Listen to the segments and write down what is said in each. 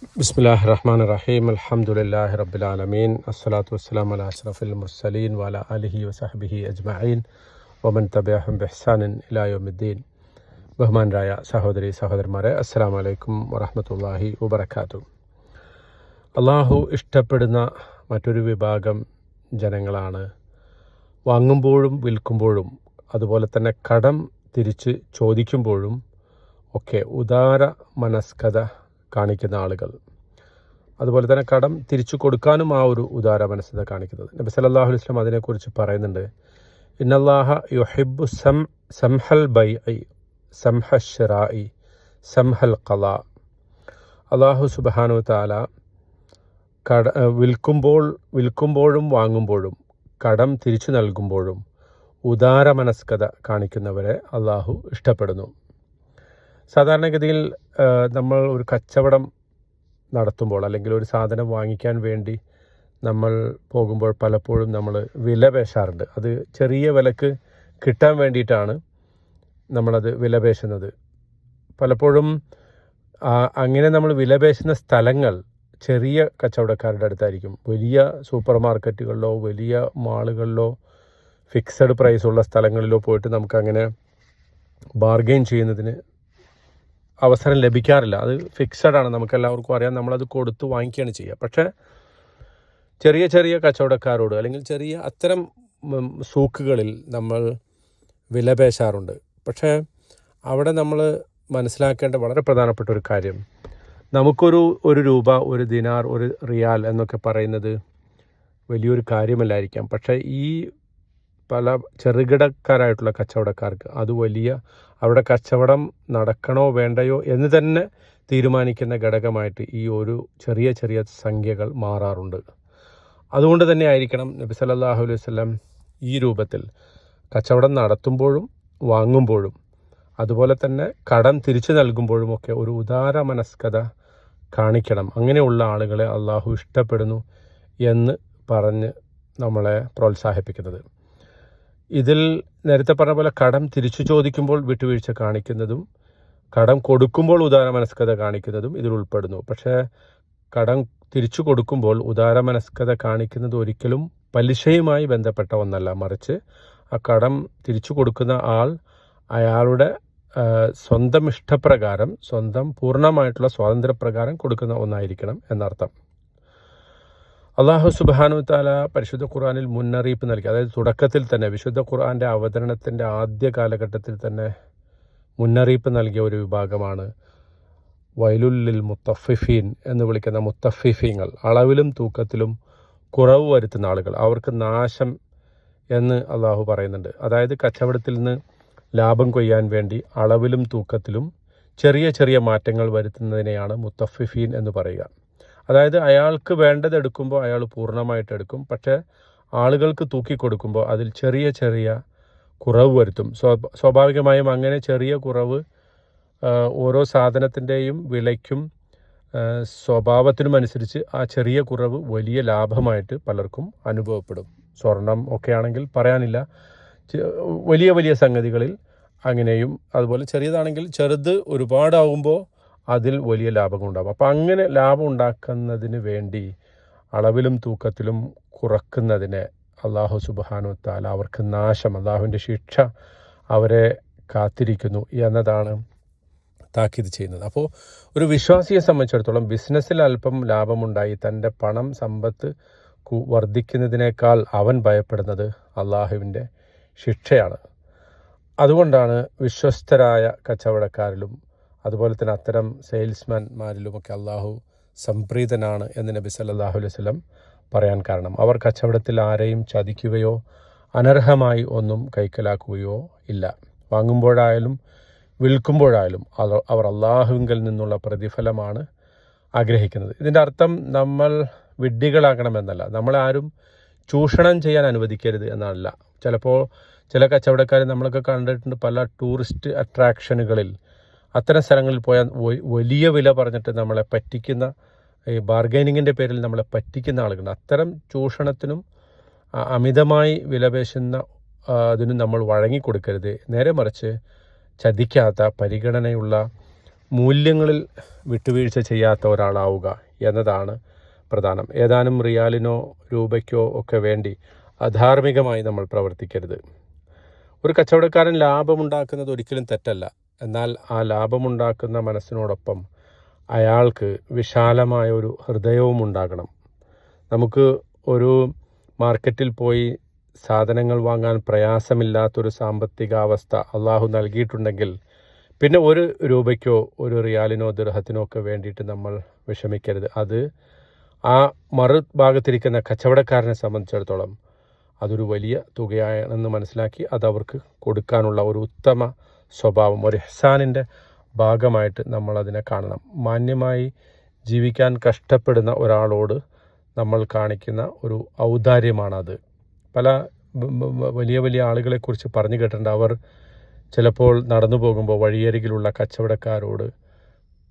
ബിസ്മില്ലാഹിർ റഹ്മാനിർ റഹീം. അൽഹംദുലില്ലാഹി റബ്ബിൽ ആലമീൻ. അസ്സലാത്തു വസ്സലാമു അലാ അഷ്റഫിൽ മുർസലീൻ വഅലാ ആലിഹി വസഹ്ബിഹി അജ്മഈൻ വമൻ തബിഅഹും ബിഇഹ്സാനിൻ ഇലാ യൗമിദ്ദീൻ. ബഹുമാനരായ സഹോദരന്മാരെ, അസ്സലാമു അലൈക്കും വറഹ്മത്തുള്ളാഹി വബറകാതുഹു. അള്ളാഹു ഇഷ്ടപ്പെടുന്ന മറ്റൊരു വിഭാഗം ജനങ്ങളാണ് വാങ്ങുമ്പോഴും വിൽക്കുമ്പോഴും അതുപോലെ തന്നെ കടം തിരിച്ച് ചോദിക്കുമ്പോഴും ഒക്കെ ഉദാര മനസ്കത കാണിക്കുന്ന ആളുകൾ. അതുപോലെ തന്നെ കടം തിരിച്ചു കൊടുക്കാനും ആ ഒരു ഉദാര മനസ്കത കാണിക്കുന്നത്. നബി സല്ലല്ലാഹു അലൈഹി വസല്ലം അതിനെക്കുറിച്ച് പറയുന്നുണ്ട്. ഇന്നല്ലാഹ യുഹിബ്ബു സംഹൽ ബൈഇ സംഹൽ ശിറാഇ സംഹൽ ഖലാ. അല്ലാഹു സുബ്ഹാനഹു വ തആല വിൽക്കുമ്പോഴും വാങ്ങുമ്പോഴും കടം തിരിച്ചു നൽകുമ്പോഴും ഉദാര മനസ്കത കാണിക്കുന്നവരെ അള്ളാഹു ഇഷ്ടപ്പെടുന്നു. സാധാരണഗതിയിൽ നമ്മൾ ഒരു കച്ചവടം നടത്തുമ്പോൾ അല്ലെങ്കിൽ ഒരു സാധനം വാങ്ങിക്കാൻ വേണ്ടി നമ്മൾ പോകുമ്പോൾ പലപ്പോഴും നമ്മൾ വില പേശാറുണ്ട്. അത് ചെറിയ വിലക്ക് കിട്ടാൻ വേണ്ടിയിട്ടാണ് നമ്മളത് വില പേശുന്നത്. പലപ്പോഴും അങ്ങനെ നമ്മൾ വില പേശുന്ന സ്ഥലങ്ങൾ ചെറിയ കച്ചവടക്കാരുടെ അടുത്തായിരിക്കും. വലിയ സൂപ്പർ മാർക്കറ്റുകളിലോ വലിയ മാളുകളിലോ ഫിക്സഡ് പ്രൈസുള്ള സ്ഥലങ്ങളിലോ പോയിട്ട് നമുക്കങ്ങനെ ബാർഗെയിൻ ചെയ്യുന്നതിന് അവസരം ലഭിക്കാറില്ല. അത് ഫിക്സഡാണ്, നമുക്കെല്ലാവർക്കും അറിയാം. നമ്മളത് കൊടുത്ത് വാങ്ങിക്കുകയാണ് ചെയ്യുക. പക്ഷേ ചെറിയ ചെറിയ കച്ചവടക്കാരോട് അല്ലെങ്കിൽ ചെറിയ അത്തരം സൂക്കുകളിൽ നമ്മൾ വില പേശാറുണ്ട്. പക്ഷേ അവിടെ നമ്മൾ മനസ്സിലാക്കേണ്ട വളരെ പ്രധാനപ്പെട്ട ഒരു കാര്യം, നമുക്കൊരു രൂപ, ഒരു ദിനാർ, ഒരു റിയാൽ എന്നൊക്കെ പറയുന്നത് വലിയൊരു കാര്യമല്ലായിരിക്കാം. പക്ഷേ ഈ പല ചെറുകിടക്കാരായിട്ടുള്ള കച്ചവടക്കാർക്ക് അത് വലിയ, അവരുടെ കച്ചവടം നടക്കണോ വേണ്ടയോ എന്ന് തന്നെ തീരുമാനിക്കുന്ന ഘടകമായിട്ട് ഈ ഒരു ചെറിയ ചെറിയ സംഖ്യകൾ മാറാറുണ്ട്. അതുകൊണ്ട് തന്നെ ആയിരിക്കണം നബി സല്ലല്ലാഹു അലൈഹി വസല്ലം ഈ രൂപത്തിൽ കച്ചവടം നടത്തുമ്പോഴും വാങ്ങുമ്പോഴും അതുപോലെ തന്നെ കടം തിരിച്ചു നൽകുമ്പോഴുമൊക്കെ ഒരു ഉദാര മനസ്കത കാണിക്കണം. അങ്ങനെയുള്ള ആളുകളെ അള്ളാഹു ഇഷ്ടപ്പെടുന്നു എന്ന് പറഞ്ഞ് നമ്മളെ പ്രോത്സാഹിപ്പിക്കുന്നത്. ഇതിൽ നേരത്തെ പറഞ്ഞ പോലെ കടം തിരിച്ചു ചോദിക്കുമ്പോൾ വിട്ടുവീഴ്ച കാണിക്കുന്നതും കടം കൊടുക്കുമ്പോൾ ഉദാര മനസ്കത കാണിക്കുന്നതും ഇതിൽ ഉൾപ്പെടുന്നു. പക്ഷേ കടം തിരിച്ചു കൊടുക്കുമ്പോൾ ഉദാര മനസ്കത കാണിക്കുന്നത് ഒരിക്കലും പലിശയുമായി ബന്ധപ്പെട്ട ഒന്നല്ല, മറിച്ച് ആ കടം തിരിച്ചു കൊടുക്കുന്ന ആൾ അയാളുടെ സ്വന്തം ഇഷ്ടപ്രകാരം, സ്വന്തം പൂർണ്ണമായിട്ടുള്ള സ്വാതന്ത്ര്യപ്രകാരം കൊടുക്കുന്ന ഒന്നായിരിക്കണം എന്നർത്ഥം. അള്ളാഹു സുബ്ഹാനഹു വ തആല പരിശുദ്ധ ഖുർആനിൽ മുന്നറിയിപ്പ് നൽകി. അതായത് തുടക്കത്തിൽ തന്നെ, വിശുദ്ധ ഖുർആൻ്റെ അവതരണത്തിൻ്റെ ആദ്യ കാലഘട്ടത്തിൽ തന്നെ മുന്നറിയിപ്പ് നൽകിയ ഒരു വിഭാഗമാണ് വൈലുൽ ലിൽ മുത്തഫിഫീൻ എന്ന് വിളിക്കുന്ന മുത്തഫിഫീങ്ങൾ. അളവിലും തൂക്കത്തിലും കുറവ് വരുത്തുന്ന ആളുകൾ, അവർക്ക് നാശം എന്ന് അള്ളാഹു പറയുന്നുണ്ട്. അതായത് കച്ചവടത്തിൽ നിന്ന് ലാഭം കൊയ്യാൻ വേണ്ടി അളവിലും തൂക്കത്തിലും ചെറിയ ചെറിയ മാറ്റങ്ങൾ വരുത്തുന്നതിനെയാണ് മുത്തഫിഫീൻ എന്ന് പറയുക. അതായത് അയാൾക്ക് വേണ്ടത് എടുക്കുമ്പോൾ അയാൾ പൂർണ്ണമായിട്ട് എടുക്കും. പക്ഷേ ആളുകൾക്ക് തൂക്കിക്കൊടുക്കുമ്പോൾ അതിൽ ചെറിയ ചെറിയ കുറവ് വരുത്തും. സ്വാഭാവികമായും അങ്ങനെ ചെറിയ കുറവ് ഓരോ സാധനത്തിൻ്റെയും വിലയ്ക്കും സ്വഭാവത്തിനും അനുസരിച്ച് ആ ചെറിയ കുറവ് വലിയ ലാഭമായിട്ട് പലർക്കും അനുഭവപ്പെടും. സ്വർണം ഒക്കെ ആണെങ്കിൽ പറയാനില്ല. വലിയ വലിയ സംഗതികളിൽ അങ്ങനെയും, അതുപോലെ ചെറിയതാണെങ്കിൽ ചെറുത് ഒരുപാടാവുമ്പോൾ അതിൽ വലിയ ലാഭങ്ങളുണ്ടാകും. അപ്പോൾ അങ്ങനെ ലാഭം ഉണ്ടാക്കുന്നതിന് വേണ്ടി അളവിലും തൂക്കത്തിലും കുറക്കുന്നതിനെ അള്ളാഹു സുബ്ഹാനഹു വ തആല അവർക്ക് നാശം, അള്ളാഹുവിൻ്റെ ശിക്ഷ അവരെ കാത്തിരിക്കുന്നു എന്നതാണ് താക്കീത് ചെയ്യുന്നത്. അപ്പോൾ ഒരു വിശ്വാസിയെ സംബന്ധിച്ചിടത്തോളം ബിസിനസ്സിൽ അല്പം ലാഭമുണ്ടായി തൻ്റെ പണം, സമ്പത്ത് വർദ്ധിക്കുന്നതിനേക്കാൾ അവൻ ഭയപ്പെടുന്നത് അള്ളാഹുവിൻ്റെ ശിക്ഷയാണ്. അതുകൊണ്ടാണ് വിശ്വസ്തരായ കച്ചവടക്കാരിലും അതുപോലെ തന്നെ അത്തരം സെയിൽസ്മാൻമാരിലുമൊക്കെ അള്ളാഹു സംപ്രീതനാണ് എന്ന് നബി സല്ലല്ലാഹു അലൈഹി വസല്ലം പറയാൻ കാരണം. അവർ കച്ചവടത്തിൽ ആരെയും ചതിക്കുകയോ അനർഹമായി ഒന്നും കൈക്കലാക്കുകയോ ഇല്ല. വാങ്ങുമ്പോഴായാലും വിൽക്കുമ്പോഴായാലും അവർ അള്ളാഹുവിങ്കൽ നിന്നുള്ള പ്രതിഫലമാണ് ആഗ്രഹിക്കുന്നത്. ഇതിൻ്റെ അർത്ഥം നമ്മൾ വിഡ്ഢികളാകണമെന്നല്ല, നമ്മളാരും ചൂഷണം ചെയ്യാൻ അനുവദിക്കരുത് എന്നല്ല. ചിലപ്പോൾ ചില കച്ചവടക്കാരെ നമ്മളൊക്കെ കണ്ടിട്ടുണ്ട് പല ടൂറിസ്റ്റ് അട്രാക്ഷനുകളിൽ, അത്തരം സ്ഥലങ്ങളിൽ പോയാൽ വലിയ വില പറഞ്ഞിട്ട് നമ്മളെ പറ്റിക്കുന്ന, ഈ ബാർഗൈനിങ്ങിൻ്റെ പേരിൽ നമ്മളെ പറ്റിക്കുന്ന ആളുകളുണ്ട്. അത്തരം ചൂഷണത്തിനും അമിതമായി വിലപേശുന്ന അതിനും നമ്മൾ വഴങ്ങിക്കൊടുക്കരുത്. നേരെ മറിച്ച് ചതിക്കാത്ത, പരിഗണനയുള്ള മൂല്യങ്ങളിൽ വിട്ടുവീഴ്ച ചെയ്യാത്ത ഒരാളാവുക എന്നതാണ് പ്രധാനം. ഏതാനും റിയാലിനോ രൂപയ്ക്കോ ഒക്കെ വേണ്ടി അധാർമികമായി നമ്മൾ പ്രവർത്തിക്കരുത്. ഒരു കച്ചവടക്കാരൻ ലാഭമുണ്ടാക്കുന്നത് ഒരിക്കലും തെറ്റല്ല. എന്നാൽ ആ ലാഭമുണ്ടാക്കുന്ന മനസ്സിനോടൊപ്പം അയാൾക്ക് വിശാലമായ ഒരു ഹൃദയവും ഉണ്ടാകണം. നമുക്ക് ഒരു മാർക്കറ്റിൽ പോയി സാധനങ്ങൾ വാങ്ങാൻ പ്രയാസമില്ലാത്തൊരു സാമ്പത്തികാവസ്ഥ അള്ളാഹു നൽകിയിട്ടുണ്ടെങ്കിൽ പിന്നെ ഒരു രൂപയ്ക്കോ ഒരു റിയാലിനോ ദിർഹത്തിനോ ഒക്കെ വേണ്ടിയിട്ട് നമ്മൾ വിഷമിക്കരുത്. അത് ആ മറുഭാഗത്തിരിക്കുന്ന കച്ചവടക്കാരനെ സംബന്ധിച്ചിടത്തോളം അതൊരു വലിയ തുകയാണെന്ന് മനസ്സിലാക്കി അത് അവർക്ക് കൊടുക്കാനുള്ള ഒരു ഉത്തമ സ്വഭാവം, ഒരു ഇഹ്സാനിൻ്റെ ഭാഗമായിട്ട് നമ്മളതിനെ കാണണം. മാന്യമായി ജീവിക്കാൻ കഷ്ടപ്പെടുന്ന ഒരാളോട് നമ്മൾ കാണിക്കുന്ന ഒരു ഔദാര്യമാണത്. പല വലിയ വലിയ ആളുകളെക്കുറിച്ച് പറഞ്ഞു കേട്ടിട്ടുണ്ട്. അവർ ചിലപ്പോൾ നടന്നു പോകുമ്പോൾ വഴിയരികിലുള്ള കച്ചവടക്കാരോട്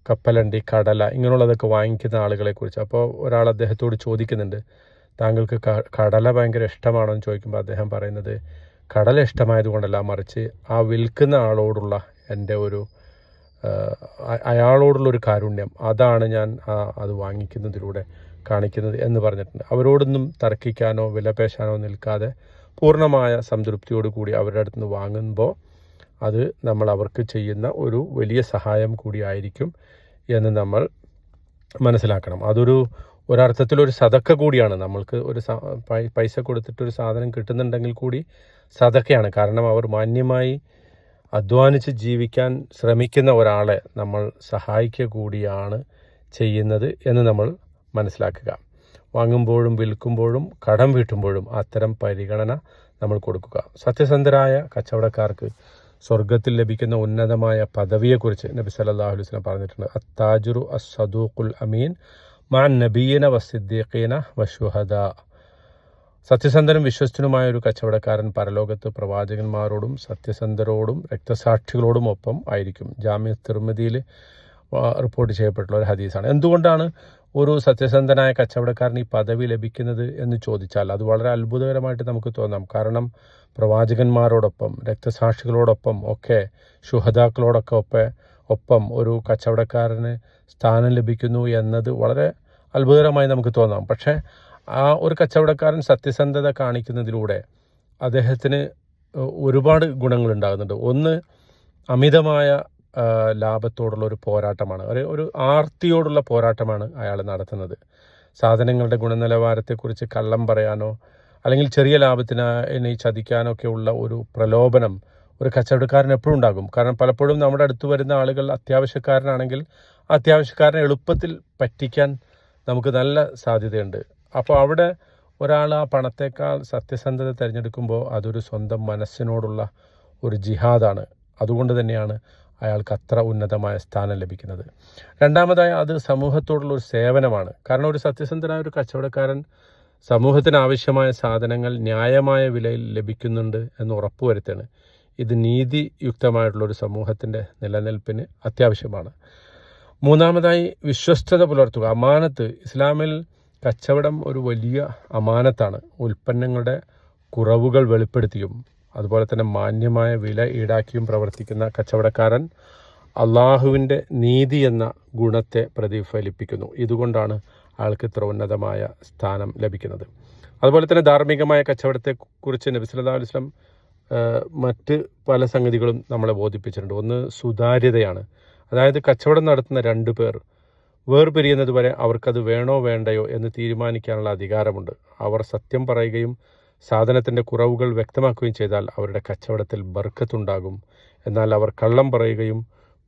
കപ്പലണ്ടി, കടല ഇങ്ങനെയുള്ളതൊക്കെ വാങ്ങിക്കുന്ന ആളുകളെക്കുറിച്ച്. അപ്പോൾ ഒരാൾ അദ്ദേഹത്തോട് ചോദിക്കുന്നുണ്ട്, താങ്കൾക്ക് കടല ഭയങ്കര ഇഷ്ടമാണോ എന്ന് ചോദിക്കുമ്പോൾ അദ്ദേഹം പറയുന്നത്, കടല ഇഷ്ടമായതുകൊണ്ടല്ല, മറിച്ച് ആ വിൽക്കുന്ന ആളോടുള്ള എൻ്റെ ഒരു അയാളോടുള്ളൊരു കാരുണ്യം, അതാണ് ഞാൻ അത് വാങ്ങിക്കുന്നതിലൂടെ കാണിക്കുന്നത് എന്ന് പറഞ്ഞിട്ടുണ്ട്. അവരോടൊന്നും തർക്കിക്കാനോ വിലപേശാനോ നിൽക്കാതെ പൂർണ്ണമായ സംതൃപ്തിയോടുകൂടി അവരുടെ അടുത്ത് നിന്ന് വാങ്ങുമ്പോൾ അത് നമ്മൾ അവർക്ക് ചെയ്യുന്ന ഒരു വലിയ സഹായം കൂടിയായിരിക്കും എന്ന് നമ്മൾ മനസ്സിലാക്കണം. ഒരർത്ഥത്തിലൊരു സദക്ക കൂടിയാണ്. നമ്മൾക്ക് ഒരു പൈസ കൊടുത്തിട്ടൊരു സാധനം കിട്ടുന്നുണ്ടെങ്കിൽ കൂടി സദക്കയാണ്. കാരണം അവർ മാന്യമായി അധ്വാനിച്ച് ജീവിക്കാൻ ശ്രമിക്കുന്ന ഒരാളെ നമ്മൾ സഹായിക്കുക കൂടിയാണ് ചെയ്യുന്നത് എന്ന് നമ്മൾ മനസ്സിലാക്കുക. വാങ്ങുമ്പോഴും വിൽക്കുമ്പോഴും കടം വീട്ടുമ്പോഴും അത്തരം പരിഗണന നമ്മൾ കൊടുക്കുക. സത്യസന്ധരായ കച്ചവടക്കാർക്ക് സ്വർഗത്തിൽ ലഭിക്കുന്ന ഉന്നതമായ പദവിയെക്കുറിച്ച് നബി സല്ലല്ലാഹു അലൈഹി വസല്ലം പറഞ്ഞിട്ടുണ്ട്. അത്താജുറു അസ്സദൂഖുൽ അമീൻ മാൻ നബിയന വസിദ്ദീഖീന വശുഹദാ. സത്യസന്ധനും വിശ്വസ്തനുമായ ഒരു കച്ചവടക്കാരൻ പരലോകത്ത് പ്രവാചകന്മാരോടും സത്യസന്ധരോടും രക്തസാക്ഷികളോടും ഒപ്പം ആയിരിക്കും. ജാമിഅ തിർമിദിയിൽ റിപ്പോർട്ട് ചെയ്യപ്പെട്ടുള്ള ഒരു ഹദീസാണ്. എന്തുകൊണ്ടാണ് ഒരു സത്യസന്ധനായ കച്ചവടക്കാരൻ ഈ പദവി ലഭിക്കുന്നത് എന്ന് ചോദിച്ചാൽ അത് വളരെ അത്ഭുതകരമായിട്ട് നമുക്ക് തോന്നാം. കാരണം പ്രവാചകന്മാരോടൊപ്പം രക്തസാക്ഷികളോടൊപ്പം ഒക്കെ ശുഹദാക്കളോടൊക്കെ ഒപ്പം ഒരു കച്ചവടക്കാരന് സ്ഥാനം ലഭിക്കുന്നു എന്നത് വളരെ അത്ഭുതകരമായി നമുക്ക് തോന്നാം. പക്ഷേ ആ ഒരു കച്ചവടക്കാരൻ സത്യസന്ധത കാണിക്കുന്നതിലൂടെ അദ്ദേഹത്തിന് ഒരുപാട് ഗുണങ്ങളുണ്ടാകുന്നുണ്ട്. ഒന്ന്, അമിതമായ ലാഭത്തോടുള്ള ഒരു പോരാട്ടമാണ്, ഒരു ആർത്തിയോടുള്ള പോരാട്ടമാണ് അയാൾ നടത്തുന്നത്. സാധനങ്ങളുടെ ഗുണനിലവാരത്തെക്കുറിച്ച് കള്ളം പറയാനോ അല്ലെങ്കിൽ ചെറിയ ലാഭത്തിന് ചതിക്കാനോ ഒക്കെയുള്ള ഒരു പ്രലോഭനം ഒരു കച്ചവടക്കാരൻ എപ്പോഴും ഉണ്ടാകും. കാരണം പലപ്പോഴും നമ്മുടെ അടുത്ത് വരുന്ന ആളുകൾ അത്യാവശ്യക്കാരനാണെങ്കിൽ അത്യാവശ്യക്കാരനെ എളുപ്പത്തിൽ പറ്റിക്കാൻ നമുക്ക് നല്ല സാധ്യതയുണ്ട്. അപ്പോൾ അവിടെ ഒരാൾ ആ പണത്തേക്കാൾ സത്യസന്ധത തിരഞ്ഞെടുക്കുമ്പോൾ അതൊരു സ്വന്തം മനസ്സിനോടുള്ള ഒരു ജിഹാദാണ്. അതുകൊണ്ട് തന്നെയാണ് അയാൾക്ക് അത്ര ഉന്നതമായ സ്ഥാനം ലഭിക്കുന്നത്. രണ്ടാമതായി അത് സമൂഹത്തോടുള്ള ഒരു സേവനമാണ്. കാരണം ഒരു സത്യസന്ധനായ ഒരു കച്ചവടക്കാരൻ സമൂഹത്തിന് ആവശ്യമായ സാധനങ്ങൾ ന്യായമായ വിലയിൽ ലഭിക്കുന്നുണ്ട് എന്ന് ഉറപ്പുവരുത്താണ്. ഇത് നീതിയുക്തമായിട്ടുള്ളൊരു സമൂഹത്തിൻ്റെ നിലനിൽപ്പിന് അത്യാവശ്യമാണ്. മൂന്നാമതായി വിശ്വസ്തത പുലർത്തുക, അമാനത്ത്. ഇസ്ലാമിൽ കച്ചവടം ഒരു വലിയ അമാനത്താണ്. ഉൽപ്പന്നങ്ങളുടെ കുറവുകൾ വെളിപ്പെടുത്തിയും അതുപോലെ തന്നെ മാന്യമായ വില ഈടാക്കിയും പ്രവർത്തിക്കുന്ന കച്ചവടക്കാരൻ അള്ളാഹുവിൻ്റെ നീതി എന്ന ഗുണത്തെ പ്രതിഫലിപ്പിക്കുന്നു. ഇതുകൊണ്ടാണ് ആൾക്ക് ഇത്ര ഉന്നതമായ സ്ഥാനം ലഭിക്കുന്നത്. അതുപോലെ തന്നെ ധാർമ്മികമായ കച്ചവടത്തെക്കുറിച്ച് നബി സല്ലല്ലാഹു അലൈഹി വസല്ലം മറ്റ് പല സംഗതികളും നമ്മളെ ബോധിപ്പിച്ചിട്ടുണ്ട്. ഒന്ന്, സുതാര്യതയാണ്. അതായത് കച്ചവടം നടത്തുന്ന രണ്ടു പേർ വേർപിരിയുന്നത് വരെ അവർക്കത് വേണോ വേണ്ടയോ എന്ന് തീരുമാനിക്കാനുള്ള അധികാരമുണ്ട്. അവർ സത്യം പറയുകയും സാധനത്തിൻ്റെ കുറവുകൾ വ്യക്തമാക്കുകയും ചെയ്താൽ അവരുടെ കച്ചവടത്തിൽ ബർക്കത്തുണ്ടാകും. എന്നാൽ അവർ കള്ളം പറയുകയും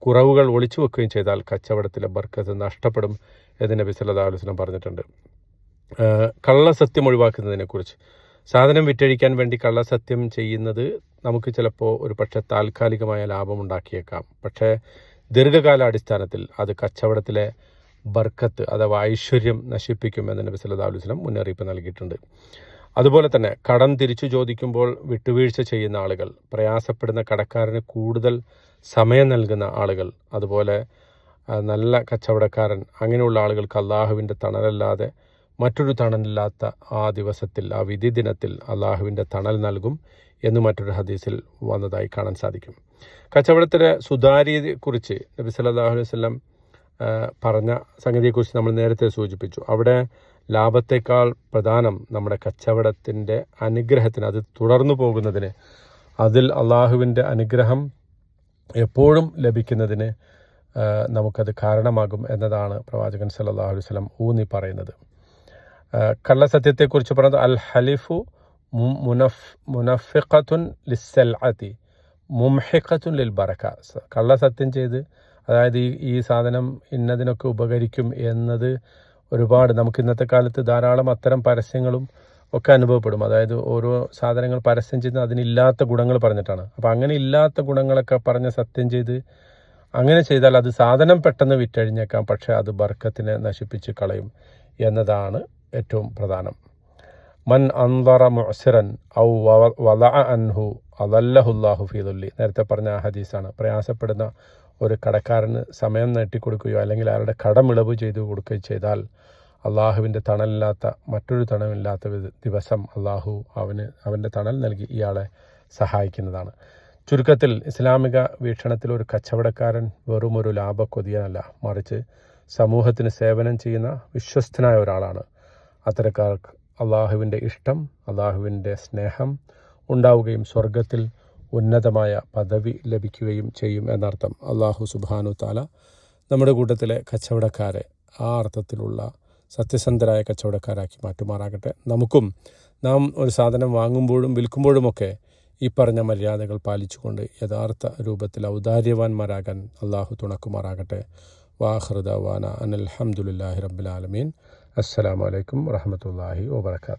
കുറവുകൾ ഒളിച്ചു വെക്കുകയും ചെയ്താൽ കച്ചവടത്തിലെ ബർക്കത്ത് നഷ്ടപ്പെടും എന്ന് നബി സല്ലല്ലാഹു അലൈഹി വസല്ലം പറഞ്ഞിട്ടുണ്ട്. കള്ളസത്യം ഒഴിവാക്കുന്നതിനെക്കുറിച്ച്, സാധനം വിറ്റഴിക്കാൻ വേണ്ടി കള്ളസത്യം ചെയ്യുന്നത് നമുക്ക് ചിലപ്പോൾ ഒരു പക്ഷേ താൽക്കാലികമായ ലാഭമുണ്ടാക്കിയേക്കാം. പക്ഷേ ദീർഘകാലാടിസ്ഥാനത്തിൽ അത് കച്ചവടത്തിലെ ബർക്കത്ത് അഥവാ ഐശ്വര്യം നശിപ്പിക്കുമെന്ന് നബി സല്ലല്ലാഹു അലൈഹി വസല്ലം മുന്നറിയിപ്പ് നൽകിയിട്ടുണ്ട്. അതുപോലെ തന്നെ കടം തിരിച്ചു ചോദിക്കുമ്പോൾ വിട്ടുവീഴ്ച ചെയ്യുന്ന ആളുകൾ, പ്രയാസപ്പെടുന്ന കടക്കാരന് കൂടുതൽ സമയം നൽകുന്ന ആളുകൾ, അതുപോലെ നല്ല കച്ചവടക്കാരൻ, അങ്ങനെയുള്ള ആളുകൾക്ക് അള്ളാഹുവിൻ്റെ തണലല്ലാതെ മറ്റൊരു തണലില്ലാത്ത ആ ദിവസത്തിൽ, ആ വിധി ദിനത്തിൽ അള്ളാഹുവിൻ്റെ തണൽ നൽകും എന്ന് മറ്റൊരു ഹദീസിൽ വന്നതായി കാണാൻ സാധിക്കും. കച്ചവടത്തിലെ സുതാര്യതയെക്കുറിച്ച് നബി സല്ലല്ലാഹു അലൈഹി വസല്ലം പറഞ്ഞ സംഗതിയെക്കുറിച്ച് നമ്മൾ നേരത്തെ സൂചിപ്പിച്ചു. അവിടെ ലാഭത്തേക്കാൾ പ്രധാനം നമ്മുടെ കച്ചവടത്തിൻ്റെ അനുഗ്രഹത്തിന്, അത് തുടർന്നു പോകുന്നതിന്, അതിൽ അള്ളാഹുവിൻ്റെ അനുഗ്രഹം എപ്പോഴും ലഭിക്കുന്നതിന് നമുക്കത് കാരണമാകും എന്നതാണ് പ്രവാചകൻ സല്ലല്ലാഹു അലൈഹി വസല്ലം ഊന്നി പറയുന്നത്. കള്ളസത്യത്തെക്കുറിച്ച് പറയുന്നത് അൽ ഹലിഫു മുനഫിഖത്തുൻ ലിസ്സൽഅതി മുംഹിഖത്തുൻ ലിൽ ബറക. കള്ളസത്യം ചെയ്ത്, അതായത് ഈ സാധനം ഇന്നതിനൊക്കെ ഉപകരിക്കും എന്നത് ഒരുപാട്, നമുക്ക് ഇന്നത്തെ കാലത്ത് ധാരാളം അത്തരം പരസ്യങ്ങളും ഒക്കെ അനുഭവപ്പെടും. അതായത് ഓരോ സാധനങ്ങൾ പരസ്യം ചെയ്ത് അതിനില്ലാത്ത ഗുണങ്ങൾ പറഞ്ഞിട്ടാണ്. അപ്പോൾ അങ്ങനെ ഇല്ലാത്ത ഗുണങ്ങളൊക്കെ പറഞ്ഞ് സത്യം ചെയ്ത് അങ്ങനെ ചെയ്താൽ അത് സാധനം പെട്ടെന്ന് വിറ്റഴിഞ്ഞേക്കാം, പക്ഷേ അത് ബർക്കത്തിനെ നശിപ്പിച്ച് കളയും എന്നതാണ് ഏറ്റവും പ്രധാനം. മൻ അൻദറ മുഅ്സിറൻ ഔ വദഅ അൻഹു അദല്ലഹുല്ലാഹു ഫീ ദുല്ലി. നേരത്തെ പറഞ്ഞ ആ ഹദീസാണ്. പ്രയാസപ്പെടുന്ന ഒരു കടക്കാരന് സമയം നീട്ടിക്കൊടുക്കുകയോ അല്ലെങ്കിൽ അയാളുടെ കടമിളവ് ചെയ്തു കൊടുക്കുകയോ ചെയ്താൽ അള്ളാഹുവിൻ്റെ തണലില്ലാത്ത മറ്റൊരു തണലില്ലാത്ത ദിവസം അള്ളാഹു അവൻ്റെ തണൽ നൽകി ഇയാളെ സഹായിക്കുന്നതാണ്. ചുരുക്കത്തിൽ ഇസ്ലാമിക വീക്ഷണത്തിൽ ഒരു കച്ചവടക്കാരൻ വെറും ഒരു ലാഭക്കൊതിയനല്ല, മറിച്ച് സമൂഹത്തിന് സേവനം ചെയ്യുന്ന വിശ്വസ്തനായ ഒരാളാണ്. അത്തരക്കാർക്ക് അള്ളാഹുവിൻ്റെ ഇഷ്ടം, അള്ളാഹുവിൻ്റെ സ്നേഹം ഉണ്ടാവുകയും സ്വർഗത്തിൽ ഉന്നതമായ പദവി ലഭിക്കുകയും ചെയ്യും എന്നർത്ഥം. അള്ളാഹു സുബ്ഹാനഹു തആല നമ്മുടെ കൂട്ടത്തിലെ കച്ചവടക്കാരെ ആ അർത്ഥത്തിലുള്ള സത്യസന്ധരായ കച്ചവടക്കാരാക്കി മാറ്റുമാറാകട്ടെ. നമുക്കും നാം ഒരു സാധനം വാങ്ങുമ്പോഴും വിൽക്കുമ്പോഴുമൊക്കെ ഈ പറഞ്ഞ മര്യാദകൾ പാലിച്ചുകൊണ്ട് യഥാർത്ഥ രൂപത്തിൽ ഔദാര്യവാന്മാരാകാൻ അള്ളാഹു തുണക്കുമാറാകട്ടെ. വാഖിറു ദഅ്വാനാ അനിൽ ഹംദുലില്ലാഹി റബ്ബിൽ ആലമീൻ. അസ്സലാമു അലൈക്കും വറഹ്മത്തുള്ളാഹി വബറകാതുഹു.